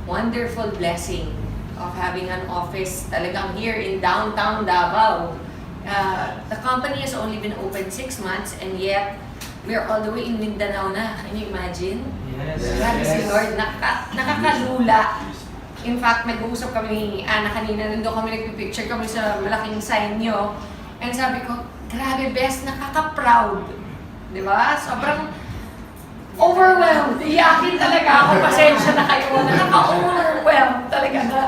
wonderful blessing of having an office talagang here in downtown Davao. The company has only been open 6 months and yet we're all the way in Mindanao na. Can you imagine? Yes. Grabe si Lord, nakakalula. In fact, nag-uusap kami ni Ana kanina, nandun kami nagpipicture kami sa malaking sign nyo. And sabi ko, grabe best, nakaka-proud. Di ba? Sobrang overwhelmed. Iyakin talaga ako, pasensya na kayo. Nakaka-overwhelmed talaga na.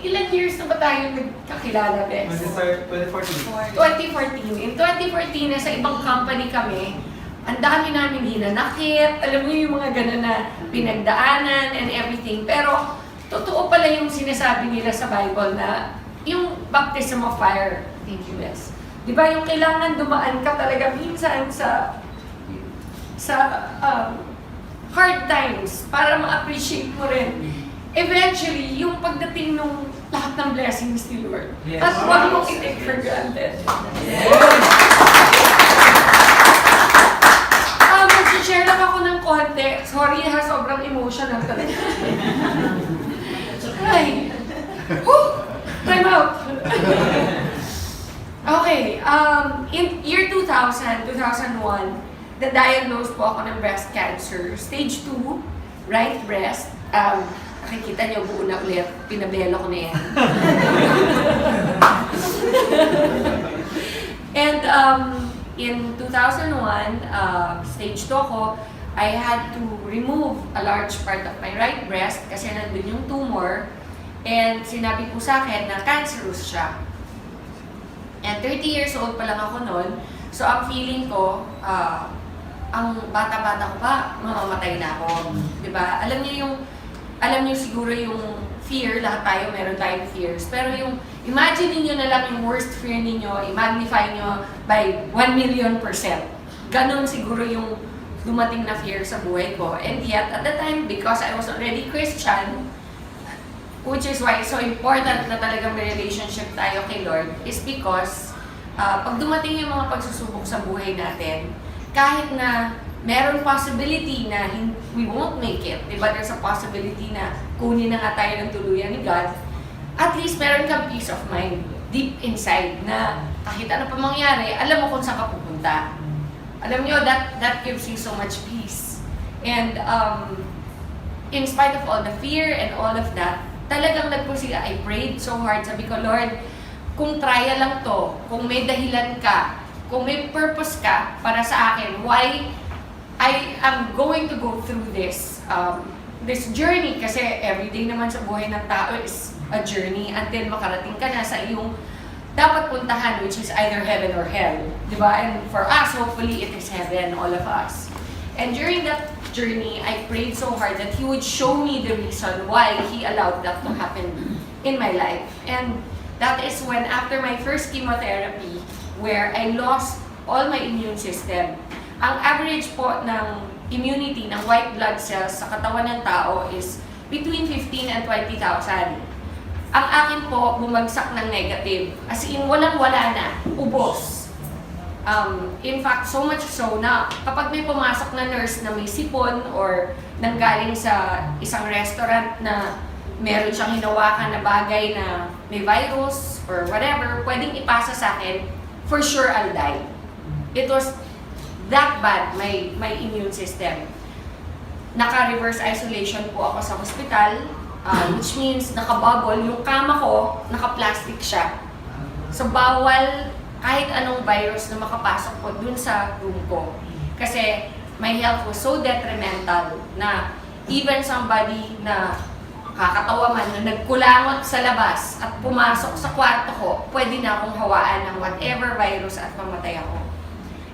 Ilan years na ba tayo nagkakilala, Bes? 2014. 2014. In 2014, nasa ibang company kami, ang dami namin hinanakit, alam niyo yung mga gano'n na pinagdaanan and everything. Pero, totoo pala yung sinasabi nila sa Bible na yung baptism of fire. Thank you, Bes. Di ba yung kailangan dumaan ka talaga minsan sa hard times para ma-appreciate mo rin. Eventually, yung pagdating nung lahat ng blessings ni Lord. Yes. At huwag mong i-take for granted. Yes. Mag-share lang ako ng konti. Sorry ha, sobrang emotional talaga. Ay! Whew! Time out! Okay, in year 2000, 2001, na-diagnose po ako ng breast cancer. Stage 2, right breast. Nakikita niyo, buo na ulit. Pinabelo ko na yan. And in 2001, stage 2 ako, I had to remove a large part of my right breast kasi nandun yung tumor. And sinabi po sa akin na cancerous siya. And 30 years old pa lang ako noon. So ang feeling ko, ang bata-bata ko pa, mamamatay na ako. Diba? Alam niyo siguro yung fear, lahat tayo, meron tayong fears. Pero yung, imagine niyo na lang yung worst fear ninyo, i-magnify nyo by 1,000,000%. Ganon siguro yung dumating na fear sa buhay ko. And yet, at the time, because I was already Christian, which is why it's so important na talagang may relationship tayo kay Lord, is because pag dumating yung mga pagsusubok sa buhay natin, kahit na meron possibility na we won't make it, diba? There's a possibility na kunin na nga tayo ng tuluyan ni God, at least meron kang peace of mind deep inside na kahit ano pa mangyari, alam mo kung saan ka pupunta. Alam nyo, that gives you so much peace. And in spite of all the fear and all of that, talagang nagpursige. I prayed so hard. Sabi ko, Lord, kung trial lang to, kung may dahilan ka, kung may purpose ka para sa akin, why I am going to go through this journey, kasi everyday naman sa buhay ng tao is a journey until makarating ka na sa iyong dapat puntahan, which is either heaven or hell. Diba? And for us, hopefully, it is heaven, all of us. And during that journey, I prayed so hard that He would show me the reason why He allowed that to happen in my life. And that is when, after my first chemotherapy, where I lost all my immune system, ang average po ng immunity ng white blood cells sa katawan ng tao is between 15 and 20,000. Ang akin po, bumagsak ng negative. As in, walang-wala na. Ubos. In fact, so much so na kapag may pumasok na nurse na may sipon or nanggaling sa isang restaurant na meron siyang hinawakan na bagay na may virus or whatever, pwedeng ipasa sa akin, for sure I'll die. It was that bad, my immune system. Naka-reverse isolation po ako sa hospital, which means naka-bubble. Yung kama ko, naka-plastic siya. So, bawal kahit anong virus na makapasok po dun sa room ko. Kasi my health was so detrimental na even somebody na kakatawa man na nagkulangot sa labas at pumasok sa kwarto ko, pwede na akong hawaan ng whatever virus at mamatay ako.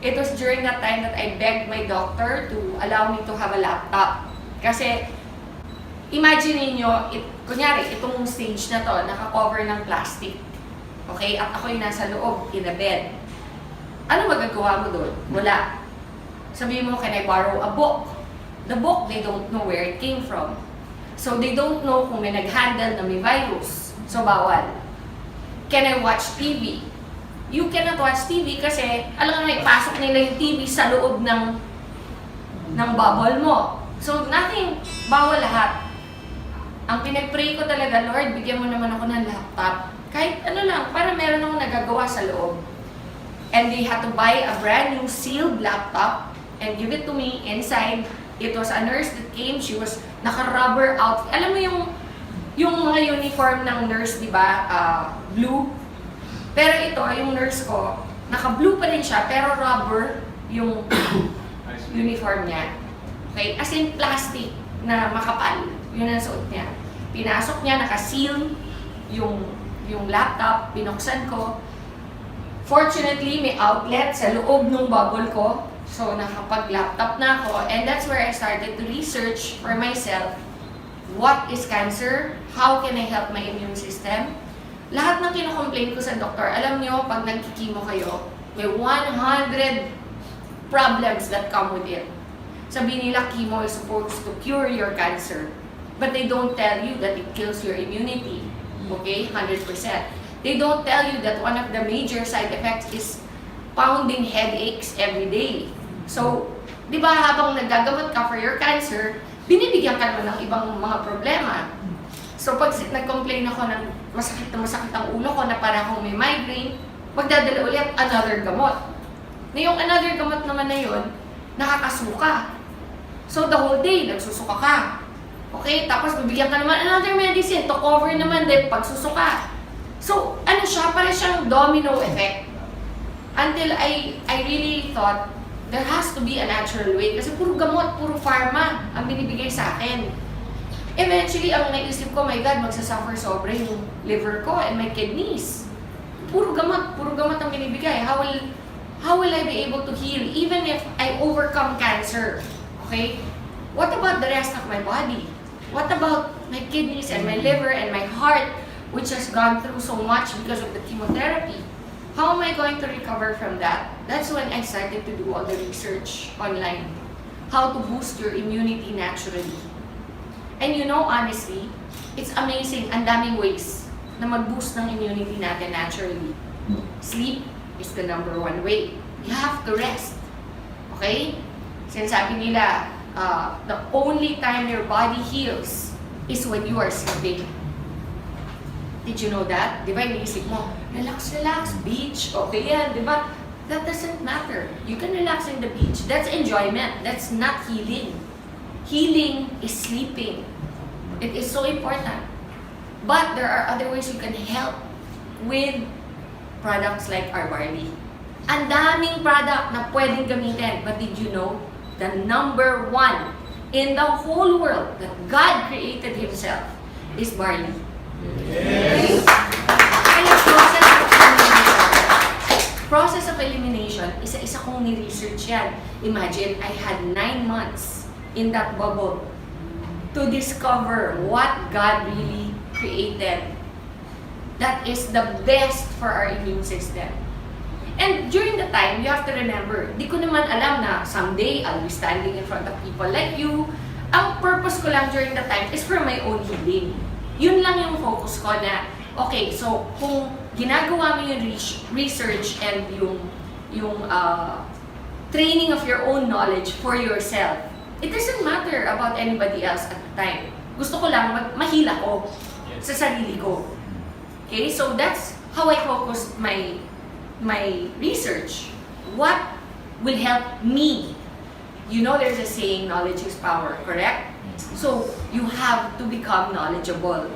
It was during that time that I begged my doctor to allow me to have a laptop. Kasi, imagine niyo, kunyari, itong stage na to, naka-cover ng plastic. Okay? At ako'y nasa loob, in a bed. Ano magagawa mo doon? Wala. Sabihin mo, can I borrow a book? The book, they don't know where it came from. So, they don't know kung may nag-handle na may virus. So, bawal. Can I watch TV? You cannot watch TV kasi, alam nga, ipasok nila yung TV sa loob ng bubble mo. So nothing, bawal lahat. Ang pinag-pray ko talaga, Lord, bigyan mo naman ako ng laptop. Kahit ano lang, para meron akong nagagawa sa loob. And they had to buy a brand new sealed laptop and give it to me inside. It was a nurse that came, she was naka-rubber outfit. Alam mo yung mga uniform ng nurse, di ba? Blue. Pero ito, yung nurse ko, naka-blue pa rin siya, pero rubber yung uniform niya. Okay? As in plastic na makapal. Yun ang suot niya. Pinasok niya, naka-seal yung laptop, binuksan ko. Fortunately, may outlet sa loob ng bubble ko. So, nakapag-laptop na ako. And that's where I started to research for myself. What is cancer? How can I help my immune system? Lahat ng kinocomplain ko sa doktor, alam nyo, pag nagkikimo kayo, may 100 problems that come with it. Sabi nila, chemo is supposed to cure your cancer. But they don't tell you that it kills your immunity. Okay? 100%. They don't tell you that one of the major side effects is pounding headaches every day. So, di ba habang nagagamot ka for your cancer, binibigyan ka naman ng ibang mga problema. So, pag nag-complain ako ng masakit ang ulo ko na para akong may migraine, magdadala ulit another gamot. Na yung another gamot naman na yun, nakakasuka. So, the whole day, nagsusuka ka. Okay? Tapos, bibigyan ka naman another medicine to cover naman din pagsusuka. So, ano siya? Parang siyang domino effect. Until I really thought, there has to be a natural way. Kasi puro gamot, puro pharma ang binibigay sa akin. Eventually, ang naisip ko, my God, magsasuffer sobra yung liver ko and my kidneys. Puro gamot ang binibigay. How will I be able to heal even if I overcome cancer? Okay? What about the rest of my body? What about my kidneys and my liver and my heart, which has gone through so much because of the chemotherapy? How am I going to recover from that? That's when I started to do all the research online. How to boost your immunity naturally. And you know, honestly, it's amazing. Ang daming ways na mag-boost ng immunity natin naturally. Sleep is the number one way. You have to rest. Okay? Sinasabi nila, the only time your body heals is when you are sleeping. Did you know that? Di ba, iniisip mo, relax, beach, okay yan, di ba? That doesn't matter. You can relax in the beach. That's enjoyment. That's not healing. Healing is sleeping. It is so important. But there are other ways you can help with products like our Barley. Ang daming product na pwedeng gamitin. But did you know, the number one in the whole world that God created Himself is Barley. Okay? Kaya process of elimination, isa-isa kong ni-research yan. Imagine, I had 9 months in that bubble to discover what God really created that is the best for our immune system. And during the time, you have to remember, di ko naman alam na someday I'll be standing in front of people like you. Ang purpose ko lang during the time is for my own healing. Yun lang yung focus ko na, okay, so kung ginagawa mo yung research and yung training of your own knowledge for yourself, it doesn't matter about anybody else at the time. Gusto ko lang mahila ko sa sarili ko. Okay, so that's how I focused my research. What will help me? You know, there's a saying, knowledge is power, correct? So, you have to become knowledgeable.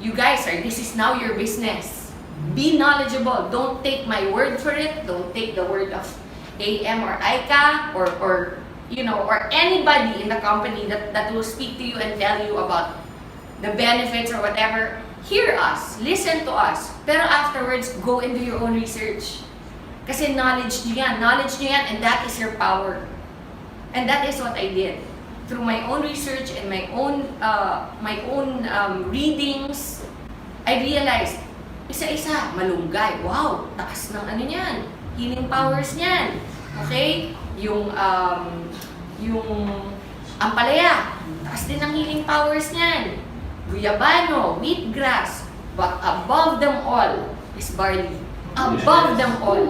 You guys, this is now your business. Be knowledgeable. Don't take my word for it. Don't take the word of IAM or ICA or anybody in the company that will speak to you and tell you about the benefits or whatever. Hear us. Listen to us. Pero afterwards, go and do your own research. Kasi knowledge nyo yan. Knowledge nyo yan, and that is your power. And that is what I did. Through my own research and my own readings, I realized, isa-isa, malunggay. Wow, taas ng ano niyan. Healing powers niyan. Okay? Yung ampalaya, taas din ng healing powers niyan. Guyabano, wheatgrass, but above them all is barley. Above them all.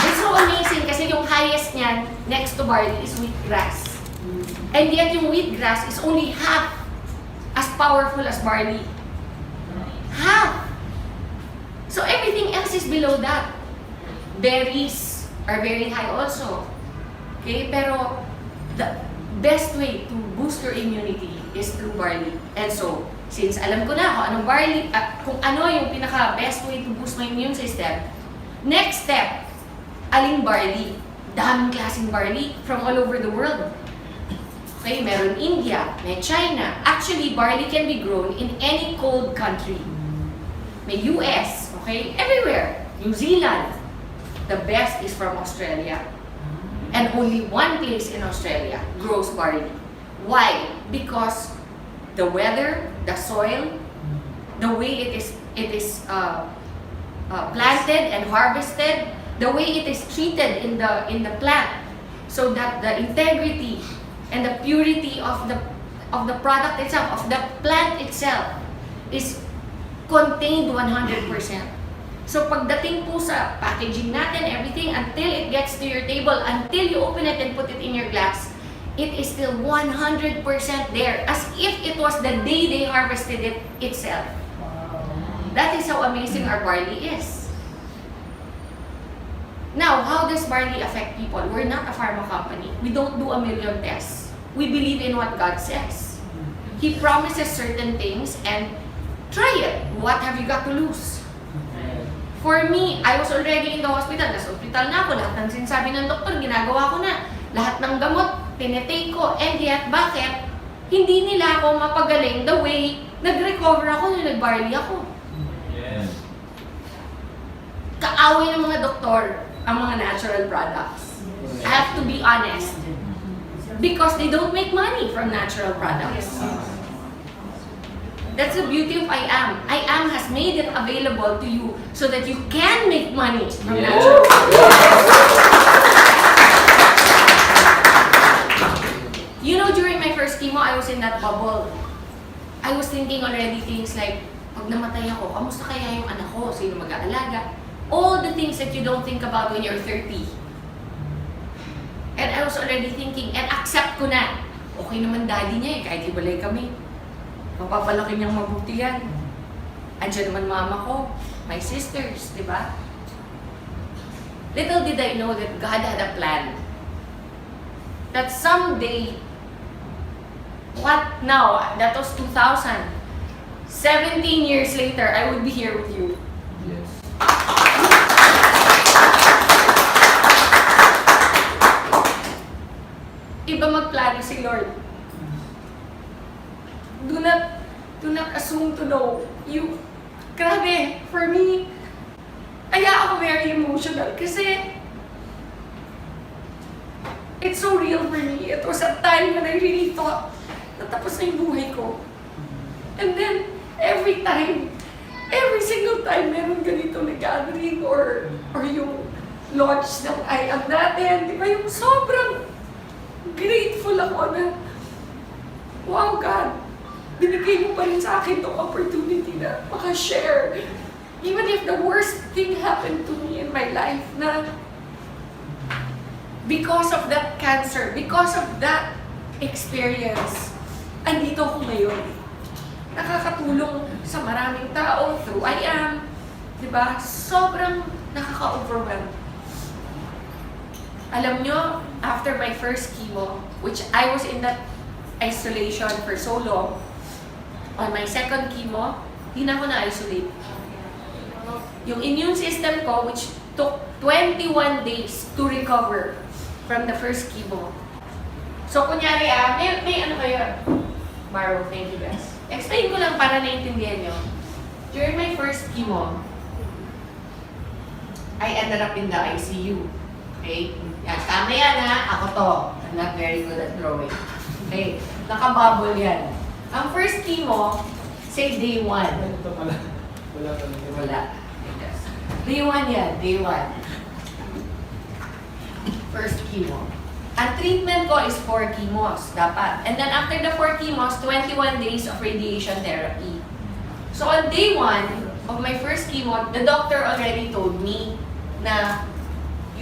It's so amazing kasi yung highest niyan, next to barley is wheatgrass. And yet yung wheatgrass is only half as powerful as barley. Half! So everything else is below that. Berries are very high also. Okay, pero the best way to boost your immunity is through barley. And so, since alam ko na kung anong barley, kung ano yung pinaka-best way to boost my immune system, next step, aling barley? Daming klaseng barley from all over the world. Okay, meron India, may China. Actually, barley can be grown in any cold country. May US, okay, everywhere. New Zealand. The best is from Australia. And only one place in Australia grows barley. Why? Because the weather, the soil, the way it is planted and harvested, the way it is treated in the plant, so that the integrity and the purity of the product itself, of the plant itself, is contained 100%. So pagdating po sa packaging natin, everything, until it gets to your table, until you open it and put it in your glass, it is still 100% there, as if it was the day they harvested it itself. That is how amazing our barley is. Now, how does barley affect people? We're not a pharma company. We don't do a million tests. We believe in what God says. He promises certain things, and try it. What have you got to lose? For me, I was already in the hospital. Nasa hospital na ako. Lahat ng sinasabi ng doktor, ginagawa ko na. Lahat ng gamot, tinetake ko. And yet, bakit? Hindi nila ako mapagaling the way nag-recover ako nung nag-barley ako. Yes. Kaaway ng mga doktor ang mga natural products. I have to be honest. Because they don't make money from natural products. That's the beauty of IAM. IAM has made it available to you so that you can make money from natural products. You know, during my first chemo, I was in that bubble. I was thinking already things like, pag namatay ako, kamusta kaya yung anak ko? Sino mag-aalaga? All the things that you don't think about when you're 30. And I was already thinking, and accept ko na, okay naman daddy niya eh, kahit hibalay kami. Mapapalaki niyang mabuti yan. Andiyan naman mama ko, my sisters, di ba? Little did I know that God had a plan. That someday, what now? That was 2000. 17 years later, I would be here with you. Yes. Iba magplano si Lord. Do not assume to know. Grabe, for me, kaya ako very emotional kasi it's so real for me. It was a time when I really thought natapos na yung buhay ko. And then, every single time meron ganito na gathering or yung launch ng IAM natin, di ba, yung sobrang grateful ako na, wow God, binigay mo pa rin sa akin itong opportunity na maka-share. Even if the worst thing happened to me in my life na because of that cancer, because of that experience, andito ako ngayon. Nakakatulong sa maraming tao through IAM. Diba? Sobrang nakaka-overwhelm. Alam nyo, after my first chemo, which I was in that isolation for so long, on my second chemo, di na ako na-isolate. Yung immune system ko, which took 21 days to recover from the first chemo. So, kunyari, may ano kayo? Maro, thank you guys. Explain ko lang para naiintindihan nyo. During my first chemo, I ended up in the ICU. Okay? Yan, tama yan ha. Ako to. I'm not very good at drawing. Okay? Nakabubble yan. Ang first chemo, say day 1. Ito pala. Wala pala. Wala. Day 1 yan. Day 1. First chemo. Ang treatment ko is 4 chemos, dapat. And then after the 4 chemos, 21 days of radiation therapy. So on day 1 of my first chemo, the doctor already told me na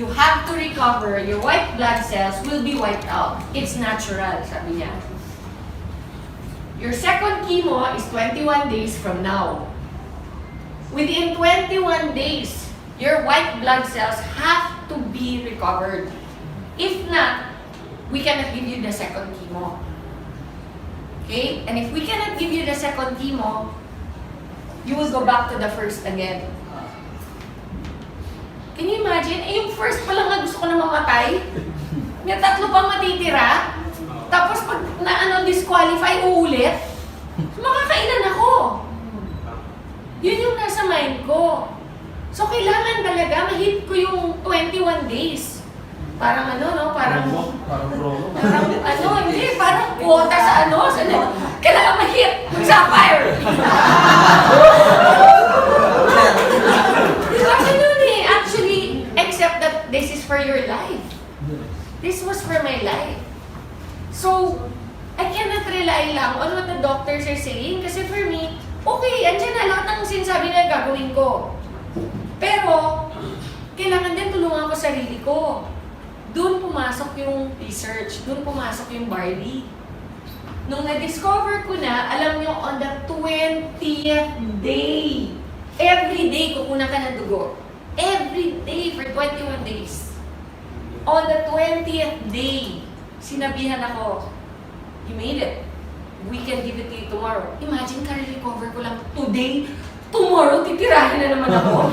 you have to recover, your white blood cells will be wiped out. It's natural, sabi niya. Your second chemo is 21 days from now. Within 21 days, your white blood cells have to be recovered. If not, we cannot give you the second chemo. Okay? And if we cannot give you the second chemo, you will go back to the first again. Can you imagine? Eh, yung first pa lang na gusto ko na mamatay. May tatlo pang matitira. Tapos pag disqualify, uulit. Makakailan ako. Yun yung nasa mind ko. So, kailangan talaga ma-hit ko yung 21 days. Parang parang hindi, parang quota sa kailangan ma-hit, mag-sapphire. Actually, except that this is for your life. This was for my life. So, I cannot rely lang on what the doctors are saying kasi for me, okay, andyan na lahat ng sinasabi na gagawin ko. Pero, kailangan din tulungan ko sarili ko. Doon pumasok yung research, doon pumasok yung Barley. Nung na-discover ko na, alam nyo, on the 20th day, every day kukunan ka ng dugo. Every day for 21 days. On the 20th day, sinabihan ako, you made it. We can give it to you tomorrow. Imagine, ka-recover ko lang today. Tomorrow, titirahin na naman ako.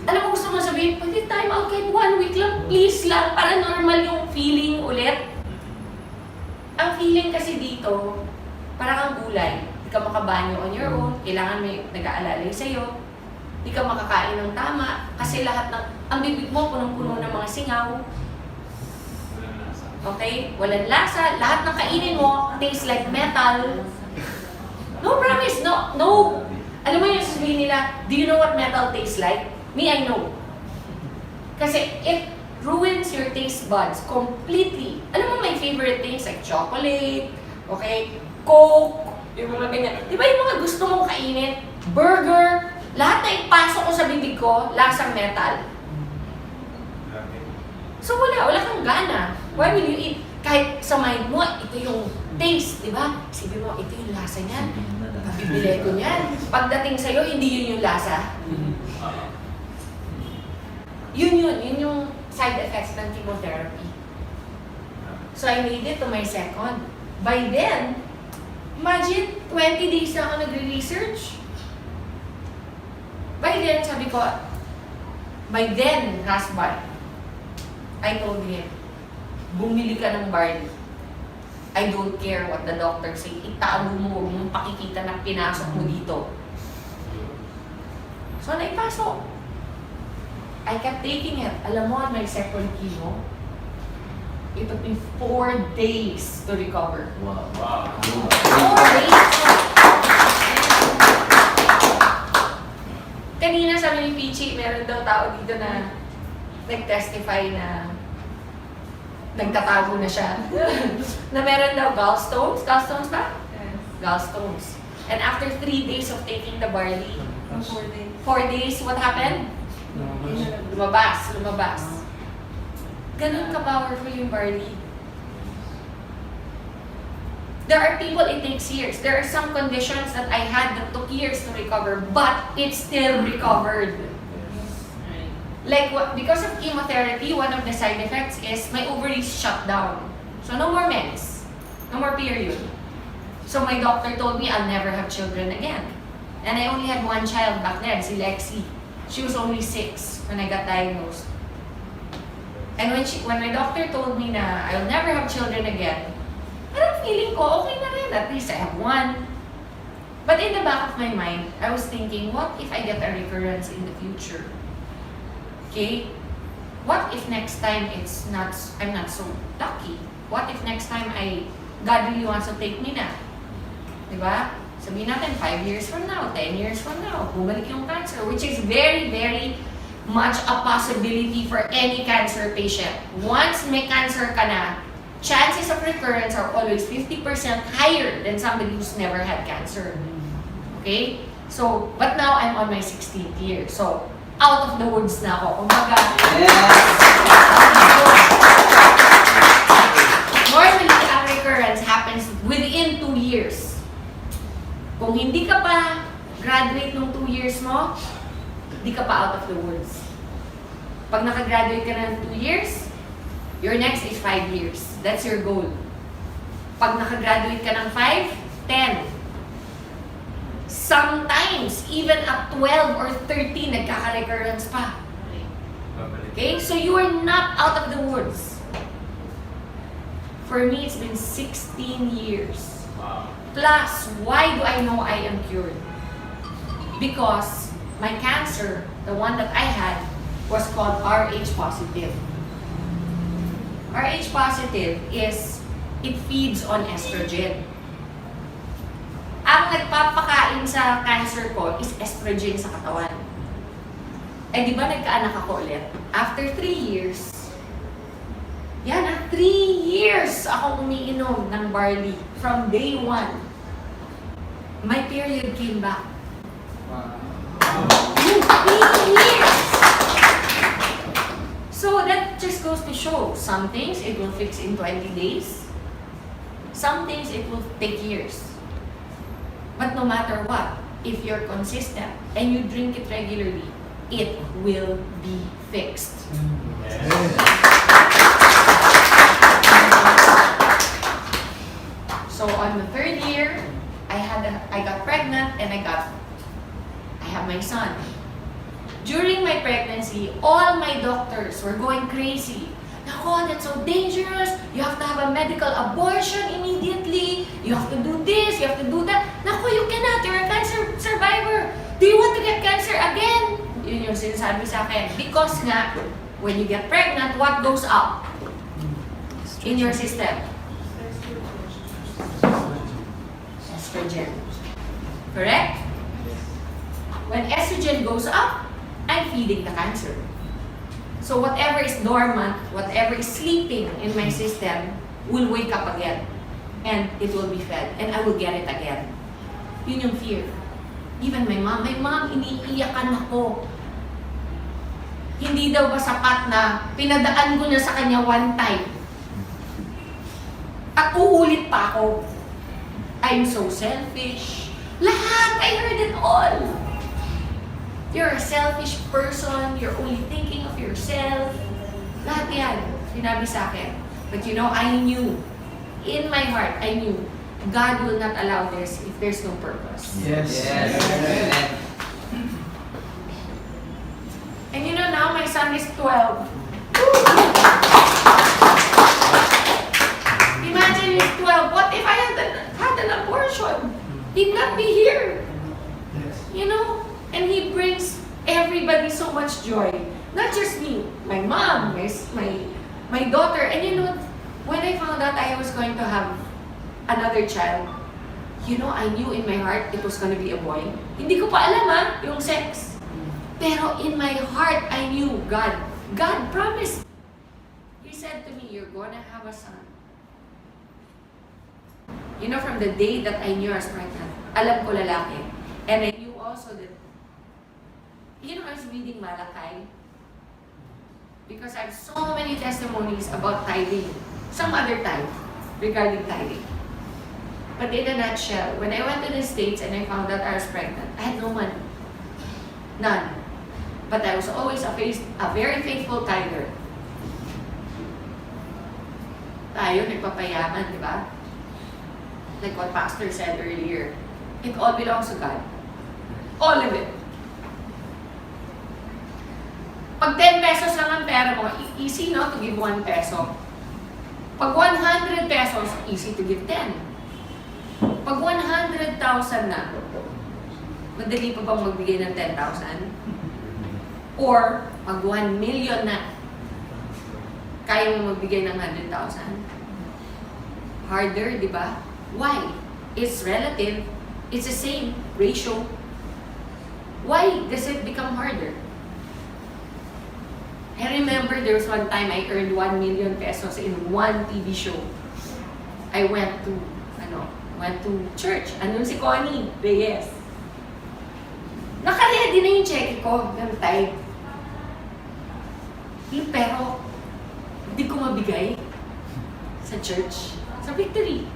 Alam mo, gusto mo sabihin, pwede time out kahit 1 week lang, please lang, para normal yung feeling ulit. Ang feeling kasi dito, parang ang gulay. Hindi ka makabanyo on your own, kailangan may nag-aalalay sa'yo. Hindi ka makakain ng tama, kasi lahat ng, ang bibig mo, punong-puno ng mga singaw. Okay? Walang lasa, lahat ng kainin mo, tastes like metal. No, promise, no. Alam mo yung sasabihin nila, do you know what metal tastes like? Me, I know. Kasi it ruins your taste buds completely. Alam mo, my favorite things like chocolate, okay, Coke, yung mga ganyan. Di ba yung mga gusto mong kainin? Burger, lahat na ipasok ko sa bibig ko, lasang metal. So wala kang gana. Why will you eat? Kahit sa mind mo, ito yung taste, di ba? Sabi mo, ito yung lasa niyan. Bibili ko niyan. Pagdating sa'yo, hindi yun yung lasa. Yun yung side effects ng chemotherapy. So I made it to my second. By then, imagine, 20 days na ako nagre-research. By then, sabi ko, by then, husband, I told him, bumili ka ng Barley. I don't care what the doctor say. Itago mo, huwag mong pakikita na pinasok mo dito. So, naipasok. I kept taking it. Alam mo, on my second chemo, it took me 4 days to recover. Wow. 4 days! Kanina sabi ni Pichi, meron daw tao dito na nag-testify na nagtatago na siya. Na meron daw gallstones. Gallstones ba? Yes. Gallstones. And after 3 days of taking the Barley, 4 days. 4 days, what happened? Lumabas. Ganun ka-powerful yung Barley. There are people it takes years. There are some conditions that I had that took years to recover, but it still recovered. Like, because of chemotherapy, one of the side effects is my ovaries shut down. So no more mens. No more period. So my doctor told me I'll never have children again. And I only had one child back then, si Lexi. She was only 6 when I got diagnosed. And when my doctor told me na I'll never have children again, parang feeling ko, okay na rin. At least I have one. But in the back of my mind, I was thinking, what if I get a recurrence in the future? Okay? What if next time I'm not so lucky? What if next time God really wants to take me na? Diba? Sabihin natin, 5 years from now, 10 years from now, bumalik yung cancer, which is very, very much a possibility for any cancer patient. Once may cancer ka na, chances of recurrence are always 50% higher than somebody who's never had cancer. Okay? So, but now I'm on my 16th year. So, out of the woods na ako. Kumbaga, normally, ang recurrence happens within 2 years. Kung hindi ka pa graduate nung 2 years mo, hindi ka pa out of the woods. Pag nakagraduate ka na ng 2 years, your next is 5 years. That's your goal. Pag nakagraduate ka ng 5, 10. Sometimes, even at 12 or 13, nagkaka-recurrence pa. Okay? So you are not out of the woods. For me, it's been 16 years. Wow. Plus, why do I know I am cured? Because my cancer, the one that I had, was called Rh positive. Rh positive is, it feeds on estrogen. Ang nagpapakain sa cancer ko is estrogen sa katawan. Eh di ba nagkaanak ako ulit? After 3 years, 3 years ako umiinom ng barley from day 1. My period came back. Wow. 3 years! So that just goes to show, some things it will fix in 20 days. Some things it will take years. But no matter what, if you're consistent and you drink it regularly, it will be fixed. So on the 3rd year, I got pregnant and I have my son. During my pregnancy, all my doctors were going crazy. Nako, that's so dangerous. You have to have a medical abortion immediately. You have to do this, you have to do that. Nako, you cannot. You're a cancer survivor. Do you want to get cancer again? Yun yung sinasabi sa akin. Because nga, when you get pregnant, what goes up in your system? Estrogen. Correct? When estrogen goes up, I'm feeding the cancer. So whatever is dormant, whatever is sleeping in my system will wake up again. And it will be fed. And I will get it again. Yun yung fear. Even my mom, iniiyakan ako. Hindi daw ba sapat na pinadaan ko na sa kanya one time? At uulit pa ako. I'm so selfish. Lahat! I heard it all. You're a selfish person. You're only thinking of yourself. Lahat yan. Sinabi sa akin. But you know, I knew. In my heart, I knew. God will not allow this if there's no purpose. Yes. And you know, now my son is 12. Imagine he's 12. What if I had an abortion? He'd not be here. You know? And he brings everybody so much joy. Not just me, my mom, my daughter. And you know, when I found out I was going to have another child, you know, I knew in my heart it was going to be a boy. Hindi ko pa alam yung sex. Pero in my heart, I knew God promised. He said to me, you're going to have a son. You know, from the day that I knew I was pregnant, alam ko lalaki. And I knew also that, you know, I was reading Malakay. Because I have so many testimonies about tithing. Some other time regarding tithing. But in a nutshell, when I went to the States and I found out I was pregnant, I had no money. None. But I was always a very faithful tither. Tayo, nagpapayaman, di ba? Like what Pastor said earlier. It all belongs to God. All of it. Pag 10 pesos lang ang pera mo, easy no to give 1 peso. Pag 100 pesos, easy to give 10. Pag 100,000 na, madali pa bang magbigay ng 10,000? Or, pag 1 million na, kaya mo magbigay ng 100,000? Harder, di ba? Why? It's relative. It's the same ratio. Why does it become harder? I remember there was one time I earned 1 million pesos in one TV show. I went to church. Andun si Connie Reyes. Naka-ready na yung check ko ng tithe. Pero, hindi ko mabigay sa church. Sa Victory.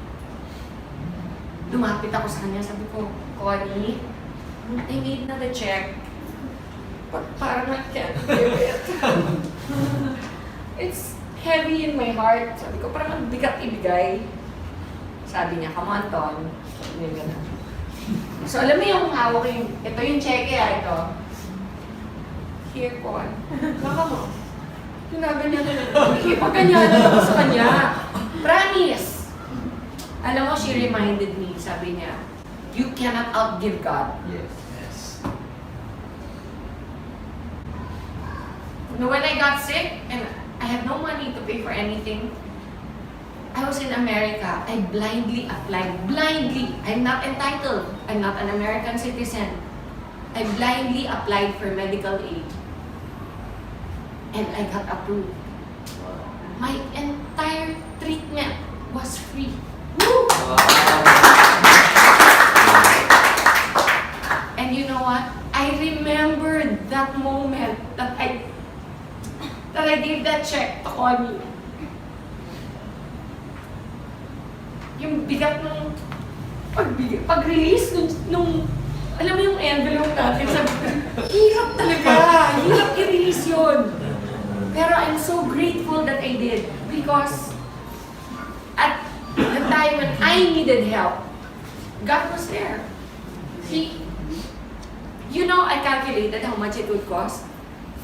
Lumapit ako sa kanya, sabi ko, Connie, I made na the check. But parang I can't give it. It's heavy in my heart. Sabi ko, parang ang bigat ibigay. Sabi niya, come on, Ton. Sabi niya gano'n. So, alam mo yung hawak yung, ito yung cheque, ito. Here, Con. Baka mo. Ginaganyan na lang. Ipaganyanan ako sa kanya. Promise. Alam mo, she reminded me, sabi niya, you cannot outgive God. Yes. When I got sick and I had no money to pay for anything, I was in America. I blindly applied. Blindly. I'm not entitled. I'm not an American citizen. I blindly applied for medical aid. And I got approved. My entire treatment was free. Woo! And you know what? I remembered that moment that I gave that check to Connie. Yung bigat ng pag-release nung alam mo yung envelope natin, sabi ko, hirap talaga, hirap i-release yun. Pero I'm so grateful that I did because at the time when I needed help, God was there. I calculated how much it would cost.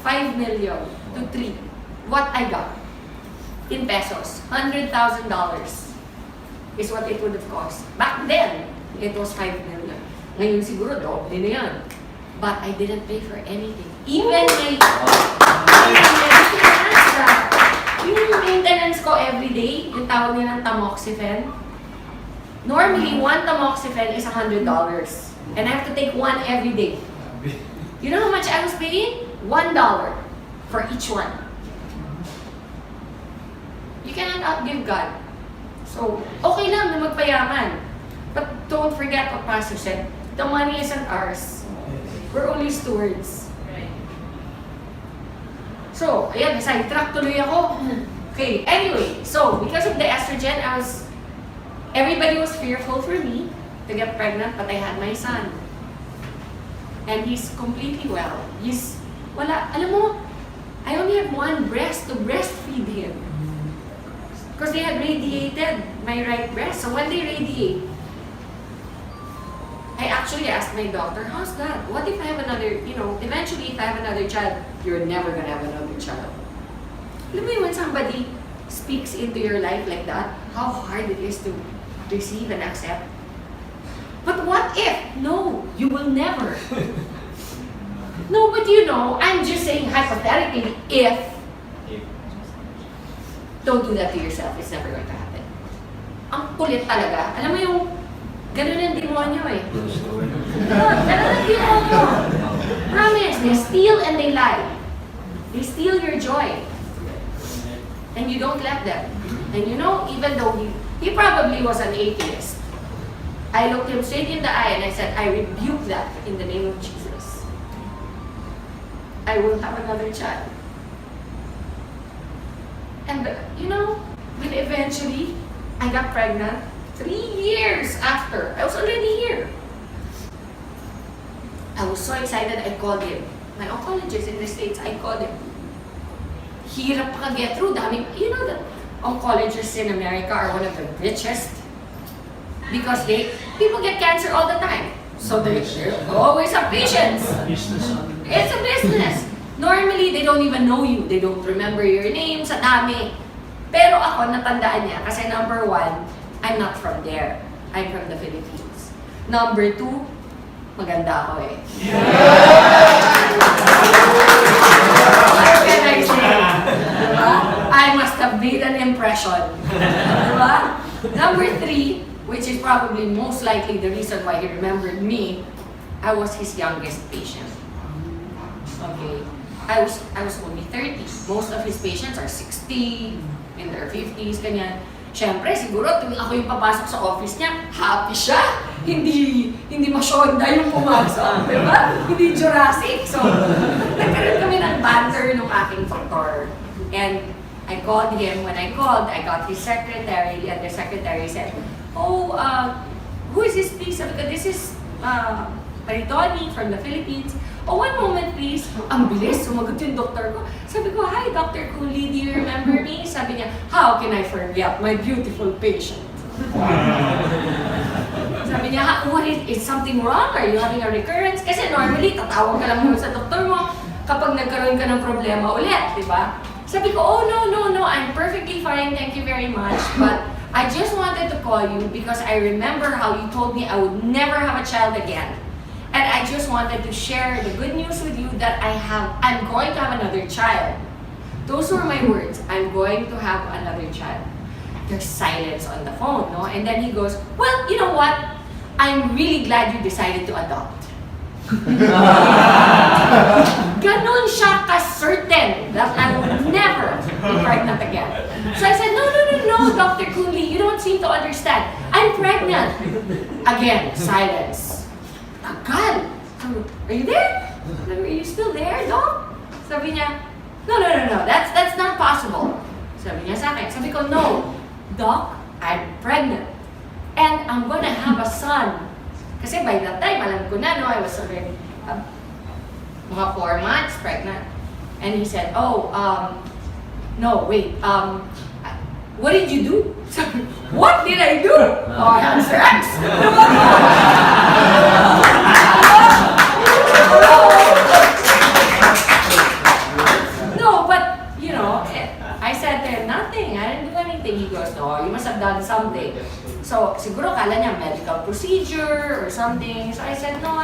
5 million to 3. What I got in pesos, $100,000 is what it would have cost. Back then, it was 5 million. Ngayon siguro, doble na yan. But I didn't pay for anything. Even my yung maintenance ko every day, yung tawag nila ng tamoxifen. Normally, one tamoxifen is $100. And I have to take one every day. You know how much I was paying? $1 for each one. You cannot outgive God. So, okay lang na magpayaman. But don't forget what Pastor said. The money isn't ours. We're only stewards. So, ayan, sidetrack tuloy ako. Okay, anyway, so because of the estrogen, everybody was fearful for me to get pregnant, but I had my son. And he's completely well. Alam mo, I only have one breast to breastfeed him. Because they had radiated my right breast. So when they radiate, I actually asked my doctor, how's that? What if I have another, eventually if I have another child, you're never gonna have another child. Alam mo when somebody speaks into your life like that, how hard it is to receive and accept. But what if? No, you will never. No, but I'm just saying hypothetically, if. Don't do that to yourself. It's never going to happen. Ang kulit talaga. Alam mo yung ganun ang demonyo eh. Ganun ang demonyo. Promise, they steal and they lie. They steal your joy. And you don't let them. And even though he probably was an atheist, I looked him straight in the eye and I said, I rebuke that in the name of Jesus. I will have another child. And when eventually I got pregnant, 3 years after, I was already here. I was so excited, I called him. My oncologist in the States, I called him. Hirap pa get through. That oncologists in America are one of the richest. Because people get cancer all the time. So they always have patients. It's a business. Normally, they don't even know you. They don't remember your name sa dami. Pero ako, natandaan niya. Kasi number 1, I'm not from there. I'm from the Philippines. Number 2, maganda ako eh. What can I say? Diba? I must have made an impression. Diba? Number 3, which is probably most likely the reason why he remembered me, I was his youngest patient. Okay. I was only 30. Most of his patients are 60, in their 50s, ganyan. Siyempre, siguro, tuwing ako yung papasok sa office niya, happy siya. hindi masyonda yung pumasok, di ba? Hindi Jurassic. So, nagkaroon kami ng banter nung aking doktor. And I called him. When I called, I got his secretary, and the secretary said, "Oh, who is this, please?" Sabi ko, "This is Maritoni from the Philippines." "Oh, one moment, please." Ang bilis, sumagot yung doktor ko. Sabi ko, "Hi, Dr. Cooley, do you remember me?" Sabi niya, "How can I forget my beautiful patient?" Sabi niya, "What is something wrong? Are you having a recurrence?" Kasi normally, tatawag ka lang muna sa doktor mo kapag nagkaroon ka ng problema ulit, di ba? Sabi ko, "Oh, no, I'm perfectly fine, thank you very much. But I just wanted to call you because I remember how you told me I would never have a child again. And I just wanted to share the good news with you that I'm going to have another child." Those were my words, "I'm going to have another child." There's silence on the phone, no? And then he goes, "Well, you know what? I'm really glad you decided to adopt." Ganon siya ka-certain that I would never be pregnant again. So I said, no, Dr. Cooley, you don't seem to understand. I'm pregnant. Again, silence. Tagal. "Are you there? Are you still there, Doc?" Sabi niya, no, that's not possible. Sabi niya sa akin. Sabi ko, "No, Doc, I'm pregnant. And I'm gonna have a son." Kasi by that time, alam ko na, no, I was already mga 4 months pregnant. And he said, "Oh, no, wait, what did you do?" Sabi, "What did I do? Oh, I had sex." No, but, you know, I said to him, "Nothing, I didn't do anything." He goes, "No, you must have done something." So, siguro kala niya medical procedure or something. So I said, "No,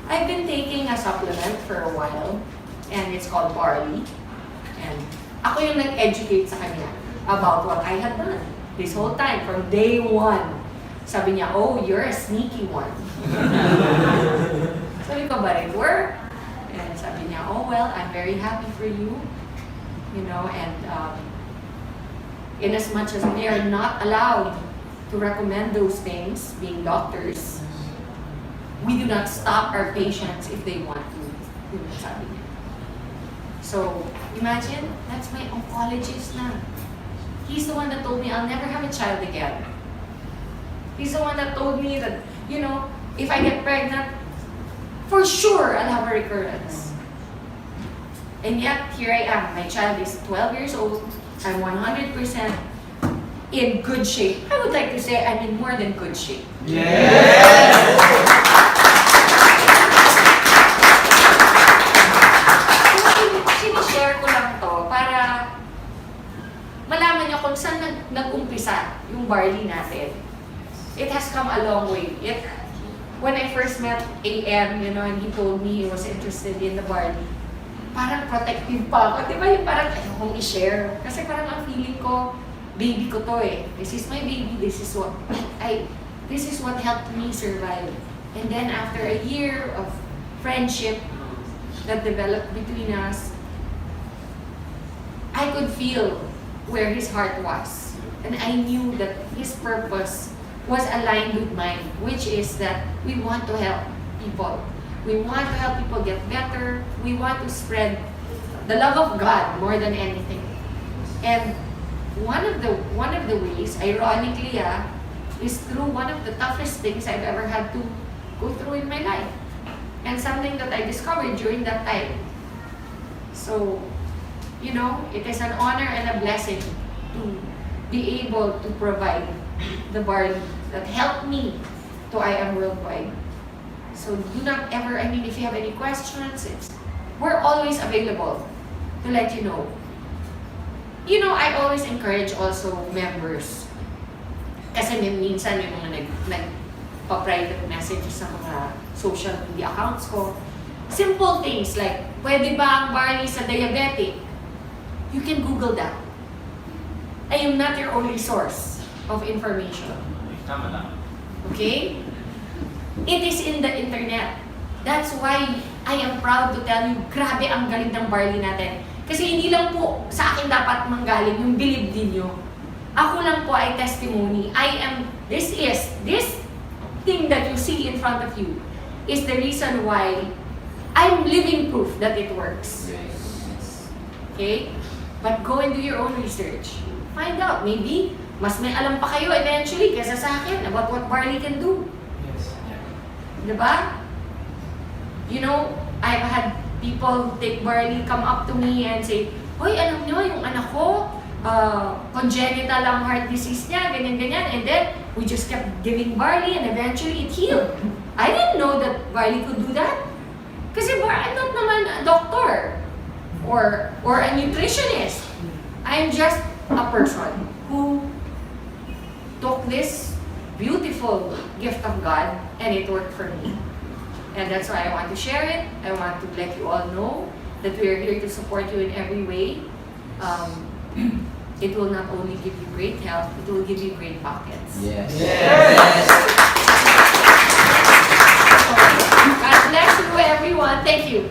I've been taking a supplement for a while, and it's called Barley." And ako yung nag-educate sa kanya about what I had done this whole time, from day one. Sabi niya, "Oh, you're a sneaky one." Sabi ko, "But it worked." And sabi niya, "Oh, well, I'm very happy for you." You know, and in as much as we are not allowed to recommend those things, being doctors, we do not stop our patients if they want to. Sabi niya. So, imagine, that's my oncologist na. He's the one that told me I'll never have a child again. He's the one that told me that, you know, if I get pregnant, for sure I'll have a recurrence. And yet, here I am. My child is 12 years old. I'm 100% in good shape. I would like to say I'm in more than good shape. Yes! Sinishare ko lang to para malaman niyo kung saan nag-umpisa yung barley natin. It has come a long way. When I first met IAM, you know, and he told me he was interested in the barley, parang protective pa ako. Di ba yung parang ayokong i-share? Kasi parang ang feeling ko, baby ko to eh. This is my baby. This is what helped me survive. And then after a year of friendship that developed between us, I could feel where his heart was. And I knew that his purpose was aligned with mine, which is that we want to help people. We want to help people get better. We want to spread the love of God more than anything. And one of the ways, ironically, is through one of the toughest things I've ever had to go through in my life. And something that I discovered during that time. So, you know, it is an honor and a blessing to be able to provide the barley that helped me to IAM Worldwide. So do not ever, I mean, if you have any questions, we're always available to let you know. You know, I always encourage also members. Kasi minsan yung mga nagpa-private messages sa mga social media accounts ko. Simple things like, pwede ba ang barley sa diabetic? You can Google that. I am not your only source of information. Tama lang. Okay? It is in the internet. That's why I am proud to tell you, grabe ang galing ng barley natin. Kasi hindi lang po sa akin dapat manggaling yung believe din nyo. Ako lang po ay testimony. This thing that you see in front of you is the reason why I'm living proof that it works. Okay? But go and do your own research. Find out. Maybe, mas may alam pa kayo eventually kaysa sa akin about what barley can do. Yes. Diba? You know, I've had people take barley come up to me and say, "Hoy, alam nyo, yung anak ko, congenital ang heart disease niya, ganyan-ganyan." And then, we just kept giving barley and eventually it healed. I didn't know that barley could do that. Kasi I'm not naman a doctor or a nutritionist. I'm just a person who took this beautiful gift of God and it worked for me. And that's why I want to share it. I want to let you all know that we are here to support you in every way. It will not only give you great health, it will give you great pockets. Yes. God bless you everyone. Thank you.